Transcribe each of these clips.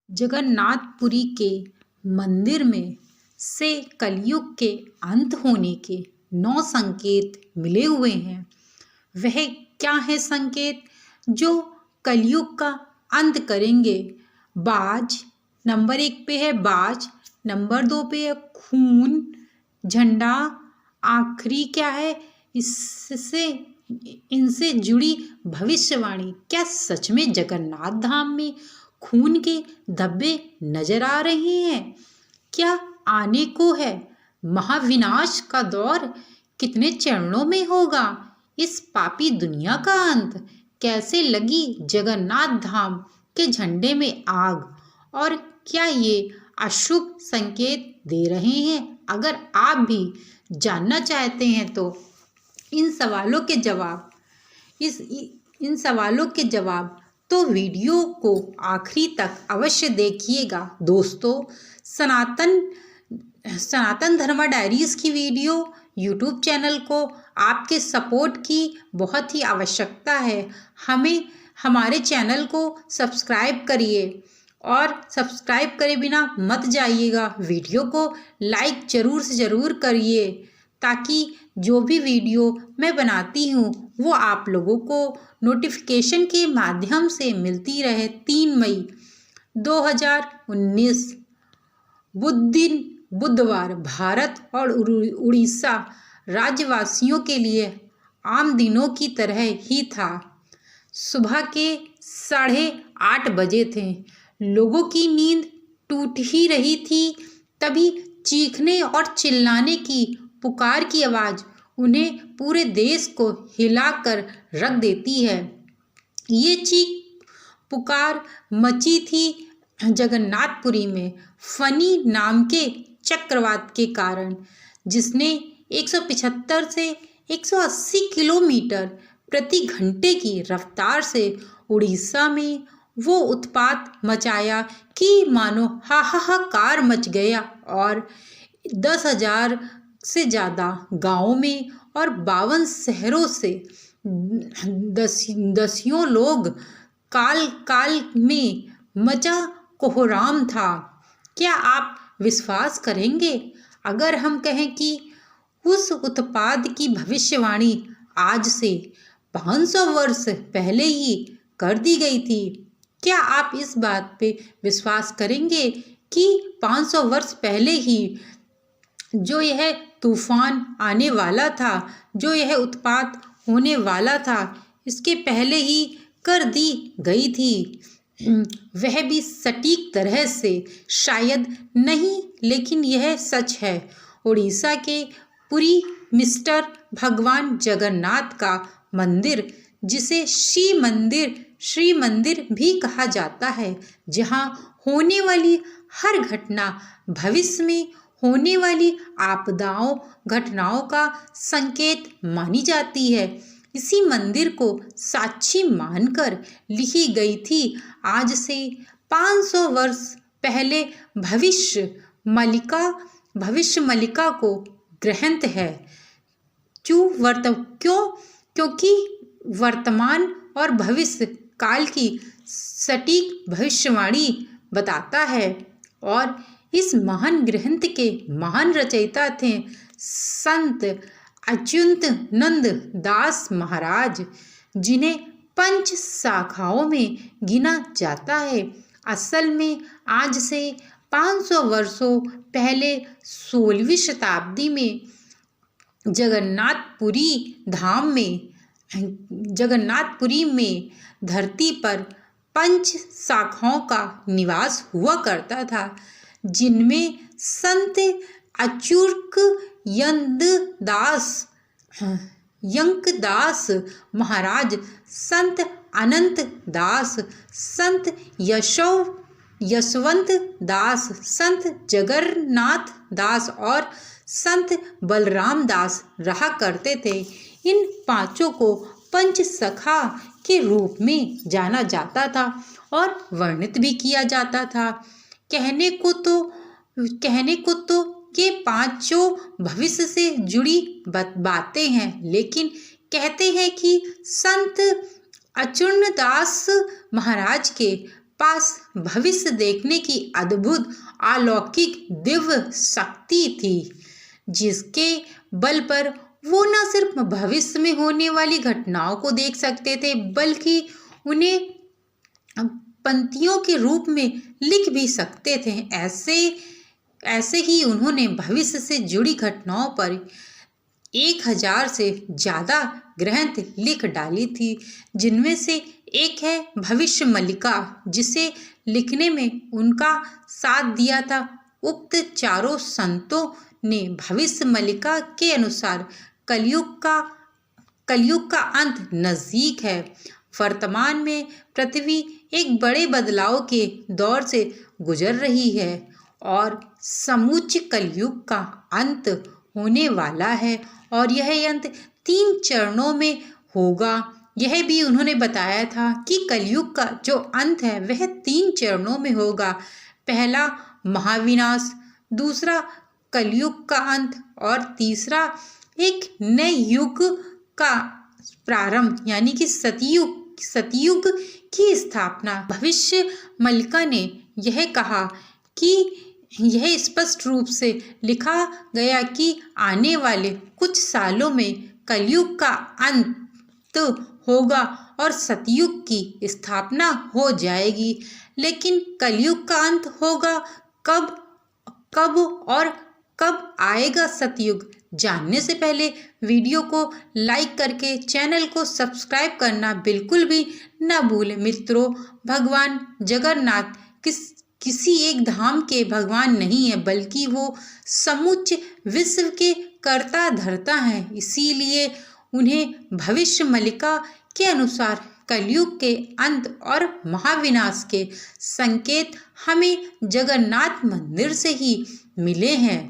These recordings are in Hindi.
जगन्नाथपुरी के मंदिर में से कलयुग के अंत होने के 9 संकेत मिले हुए हैं। वह क्या है संकेत जो कलयुग का अंत करेंगे? बाज, नंबर 1 पे है बाज, नंबर 2 पे है खून, झंडा, आखिरी क्या है? इससे इनसे जुड़ी भविष्यवाणी। क्या सच में जगन्नाथ धाम में खून के धब्बे नजर आ रहे हैं? क्या आने को है महाविनाश का दौर? कितने चरणों में होगा इस पापी दुनिया का अंत? कैसे लगी जगन्नाथ धाम के झंडे में आग? और क्या ये अशुभ संकेत दे रहे हैं? अगर आप भी जानना चाहते हैं तो इन सवालों के जवाब तो वीडियो को आखिरी तक अवश्य देखिएगा। दोस्तों, सनातन धर्मा डायरीज की वीडियो यूट्यूब चैनल को आपके सपोर्ट की बहुत ही आवश्यकता है। हमारे चैनल को सब्सक्राइब करिए और सब्सक्राइब करे बिना मत जाइएगा। वीडियो को लाइक जरूर से ज़रूर करिए ताकि जो भी वीडियो मैं बनाती हूँ वो आप लोगों को नोटिफिकेशन के माध्यम से मिलती रहे। 3 मई 2019 बुधवार भारत और उड़ीसा राज्यवासियों के लिए आम दिनों की तरह ही था। सुबह के 8:30 बजे थे। लोगों की नींद टूट ही रही थी। तभी चीखने और चिल्लाने की पुकार की आवाज़ उन्हें पूरे देश को हिलाकर रख देती है। ये चीख पुकार मची थी जगन्नाथपुरी में फनी नाम के चक्रवात के कारण, जिसने 175 से 180 किलोमीटर प्रति घंटे की रफ्तार से उड़ीसा में वो उत्पात मचाया कि मानो हाहाकार मच गया और 10,000 से ज़्यादा गाँवों में और 52 शहरों से दसियों लोग काल में मचा कोहराम था। क्या आप विश्वास करेंगे अगर हम कहें कि उस उत्पाद की भविष्यवाणी आज से 500 वर्ष पहले ही कर दी गई थी? क्या आप इस बात पे विश्वास करेंगे कि 500 वर्ष पहले ही जो यह तूफान आने वाला था, जो यह उत्पात होने वाला था, इसके पहले ही कर दी गई थी? वह भी सटीक तरह से शायद नहीं, लेकिन यह सच है। उड़ीसा के पुरी मिस्टर भगवान जगन्नाथ का मंदिर, जिसे श्री मंदिर भी कहा जाता है, जहाँ होने वाली हर घटना भविष्य में होने वाली घटनाओं का संकेत मानी जाती है। इसी मंदिर को साक्षी मानकर लिखी गई थी आज से 500 वर्ष पहले भविष्य मलिका को ग्रंथ है। क्योंकि वर्तमान और भविष्य काल की सटीक भविष्यवाणी बताता है। और इस महान ग्रंथ के महान रचयिता थे संत अच्युतानंद दास महाराज, जिन्हें 5 शाखाओं में गिना जाता है। असल में आज से 500 वर्षों पहले 16वीं शताब्दी में जगन्नाथपुरी में धरती पर 5 शाखाओं का निवास हुआ करता था, जिनमें संत अच्युत यंकदास महाराज, संत अनंत दास, संत यशवंत दास, संत जगन्नाथ दास और संत बलराम दास रहा करते थे। इन 5 को पंच सखा के रूप में जाना जाता था और वर्णित भी किया जाता था। कहने को तो ये 5 भविष्य से जुड़ी बातें हैं, लेकिन कहते हैं कि संत अच्युतदास महाराज के पास भविष्य देखने की अद्भुत अलौकिक दिव्य शक्ति थी, जिसके बल पर वो न सिर्फ भविष्य में होने वाली घटनाओं को देख सकते थे, बल्कि उन्हें पंक्तियों के रूप में लिख भी सकते थे। ऐसे ही उन्होंने भविष्य से जुड़ी घटनाओं पर 1000 से ज़्यादा ग्रंथ लिख डाली थी, जिनमें से एक है भविष्य मल्लिका, जिसे लिखने में उनका साथ दिया था। उक्त चारों संतों ने भविष्य मल्लिका के अनुसार कलयुग का अंत नज़दीक है। वर्तमान में पृथ्वी एक बड़े बदलाव के दौर से गुजर रही है और समूचे कलयुग का अंत होने वाला है, और यह अंत 3 चरणों में होगा। यह भी उन्होंने बताया था कि कलयुग का जो अंत है वह 3 चरणों में होगा। पहला महाविनाश, दूसरा कलयुग का अंत, और तीसरा एक नए युग का प्रारंभ, यानी कि सतयुग की स्थापना। भविष्य मल्लिका ने यह कहा कि यह स्पष्ट रूप से लिखा गया कि आने वाले कुछ सालों में कलयुग का अंत होगा और सतयुग की स्थापना हो जाएगी। लेकिन कलयुग का अंत होगा कब और कब आएगा सतयुग, जानने से पहले वीडियो को लाइक करके चैनल को सब्सक्राइब करना बिल्कुल भी न भूलें। मित्रों, भगवान जगन्नाथ किसी एक धाम के भगवान नहीं है, बल्कि वो समूचे विश्व के कर्ता धर्ता हैं। इसीलिए उन्हें भविष्य मल्लिका के अनुसार कलयुग के अंत और महाविनाश के संकेत हमें जगन्नाथ मंदिर से ही मिले हैं।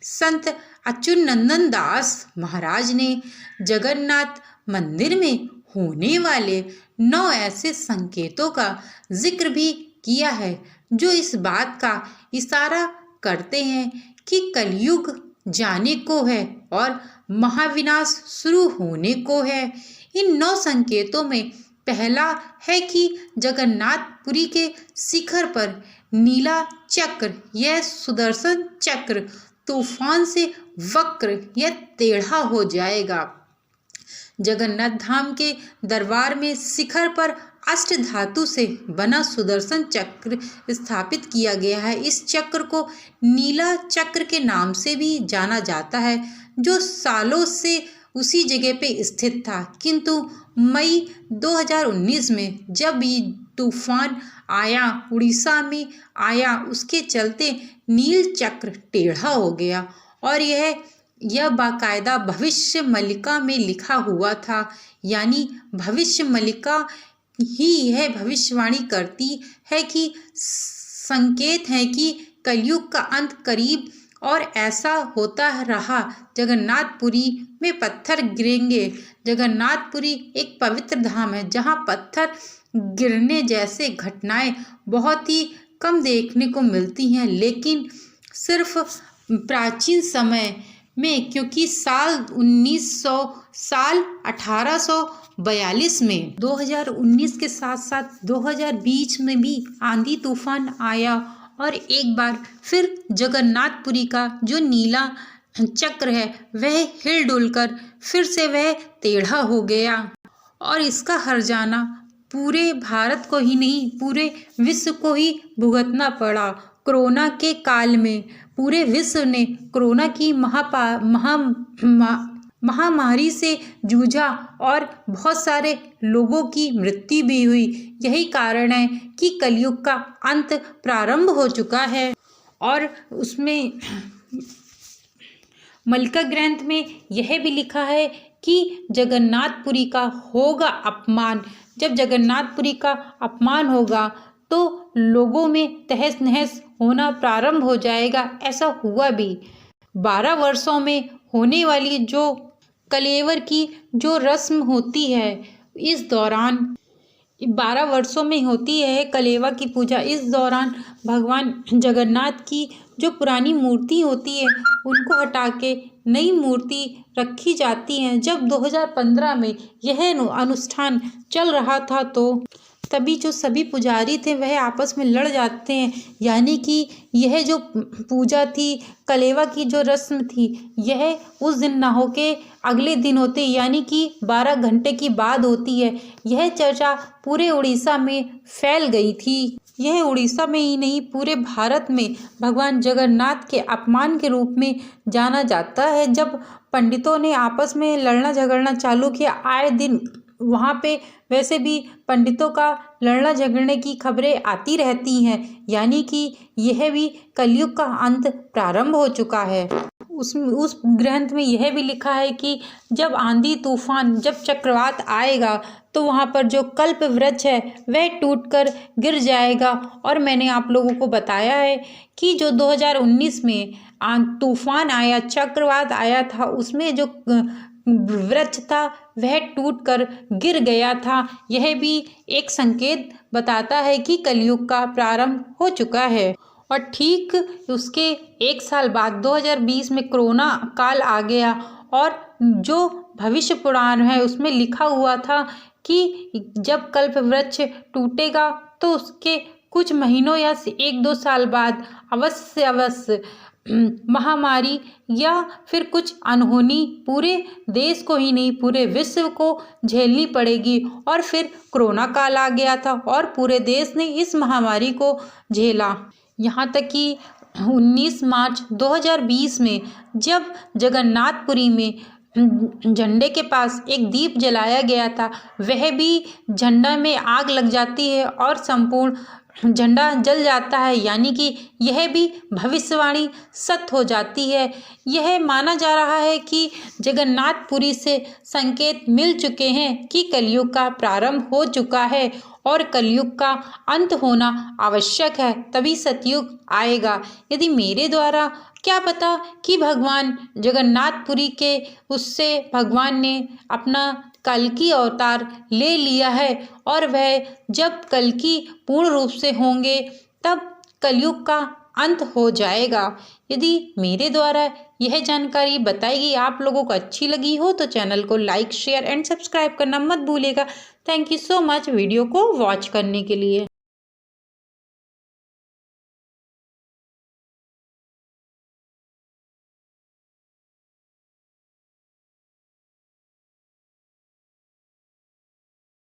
संत अच्युतानंद दास महाराज ने जगन्नाथ मंदिर में होने वाले 9 ऐसे संकेतों का जिक्र भी किया है, जो इस बात का इशारा करते हैं कि कलयुग जाने को है और महाविनाश शुरू होने को है। इन 9 संकेतों में पहला है कि जगन्नाथपुरी के शिखर पर नीला चक्र, यह सुदर्शन चक्र तूफान से वक्र या टेढ़ा हो जाएगा। जगन्नाथ धाम के दरबार में शिखर पर अष्ट धातु से बना सुदर्शन चक्र स्थापित किया गया है। इस चक्र को नीला चक्र के नाम से भी जाना जाता है, जो सालों से उसी जगह पे स्थित था, किंतु मई 2019 में जब ये तूफान आया, उड़ीसा में आया, उसके चलते नील चक्र टेढ़ा हो गया और यह बाकायदा भविष्य मल्लिका में लिखा हुआ था। यानी भविष्य मल्लिका ही यह भविष्यवाणी करती है कि संकेत है कि कलयुग का अंत करीब, और ऐसा होता रहा। जगन्नाथपुरी में पत्थर गिरेंगे। जगन्नाथपुरी एक पवित्र धाम है, जहाँ पत्थर गिरने जैसे घटनाएं बहुत ही कम देखने को मिलती हैं, लेकिन सिर्फ प्राचीन समय में, क्योंकि साल 1842 में 2019 के साथ साथ 2020 में भी आंधी तूफान आया और एक बार फिर जगन्नाथपुरी का जो नीला चक्र है वह हिल डुल कर फिर से वह टेढ़ा हो गया और इसका हर्जाना पूरे भारत को ही नहीं, पूरे विश्व को ही भुगतना पड़ा। कोरोना के काल में पूरे विश्व ने कोरोना की महामारी से जूझा और बहुत सारे लोगों की मृत्यु भी हुई। यही कारण है कि कलयुग का अंत प्रारंभ हो चुका है। और उसमें मल्लिका ग्रंथ में यह भी लिखा है कि जगन्नाथपुरी का होगा अपमान। जब जगन्नाथपुरी का अपमान होगा तो लोगों में तहस नहस होना प्रारंभ हो जाएगा। ऐसा हुआ भी। 12 वर्षों में होने वाली जो कलेवर की जो रस्म होती है, इस दौरान 12 वर्षों में होती है कलेवा की पूजा। इस दौरान भगवान जगन्नाथ की जो पुरानी मूर्ति होती है उनको हटा के नई मूर्ति रखी जाती है। जब 2015 में यह अनुष्ठान चल रहा था तो तभी जो सभी पुजारी थे वह आपस में लड़ जाते हैं। यानी कि यह जो पूजा थी, कलेवा की जो रस्म थी, यह उस दिन ना होके अगले दिन होती, यानी कि 12 घंटे की बाद होती है। यह चर्चा पूरे उड़ीसा में फैल गई थी। यह उड़ीसा में ही नहीं, पूरे भारत में भगवान जगन्नाथ के अपमान के रूप में जाना जाता है। जब पंडितों ने आपस में लड़ना झगड़ना चालू किया, आए दिन वहाँ पे वैसे भी पंडितों का लड़ना झगड़ने की खबरें आती रहती हैं। यानी कि यह भी कलयुग का अंत प्रारंभ हो चुका है। उस ग्रंथ में यह भी लिखा है कि जब आंधी तूफान, जब चक्रवात आएगा तो वहाँ पर जो कल्प वृक्ष है वह टूटकर गिर जाएगा। और मैंने आप लोगों को बताया है कि जो 2019 में तूफान आया, चक्रवात आया था, उसमें जो वृक्ष था वह टूटकर गिर गया था। यह भी एक संकेत बताता है कि कलयुग का प्रारंभ हो चुका है। और ठीक उसके 1 साल बाद 2020 में कोरोना काल आ गया, और जो भविष्य पुराण है उसमें लिखा हुआ था कि जब कल्प वृक्ष टूटेगा तो उसके कुछ महीनों या 1-2 साल बाद अवश्य महामारी या फिर कुछ अनहोनी पूरे देश को ही नहीं, पूरे विश्व को झेलनी पड़ेगी। और फिर कोरोना काल आ गया था और पूरे देश ने इस महामारी को झेला। यहाँ तक कि 19 मार्च 2020 में जब जगन्नाथपुरी में झंडे के पास एक दीप जलाया गया था, वह भी झंडा में आग लग जाती है और संपूर्ण झंडा जल जाता है। यानी कि यह भी भविष्यवाणी सत्य हो जाती है। यह माना जा रहा है कि जगन्नाथपुरी से संकेत मिल चुके हैं कि कलयुग का प्रारंभ हो चुका है और कलयुग का अंत होना आवश्यक है, तभी सतयुग आएगा। यदि मेरे द्वारा क्या पता कि भगवान जगन्नाथपुरी के उससे भगवान ने अपना कल्कि अवतार ले लिया है, और वह जब कल्कि पूर्ण रूप से होंगे तब कलयुग का अंत हो जाएगा। यदि मेरे द्वारा यह जानकारी बताई गई आप लोगों को अच्छी लगी हो तो चैनल को लाइक, शेयर एंड सब्सक्राइब करना मत भूलिएगा। Thank you so much video को वॉच करने के लिए।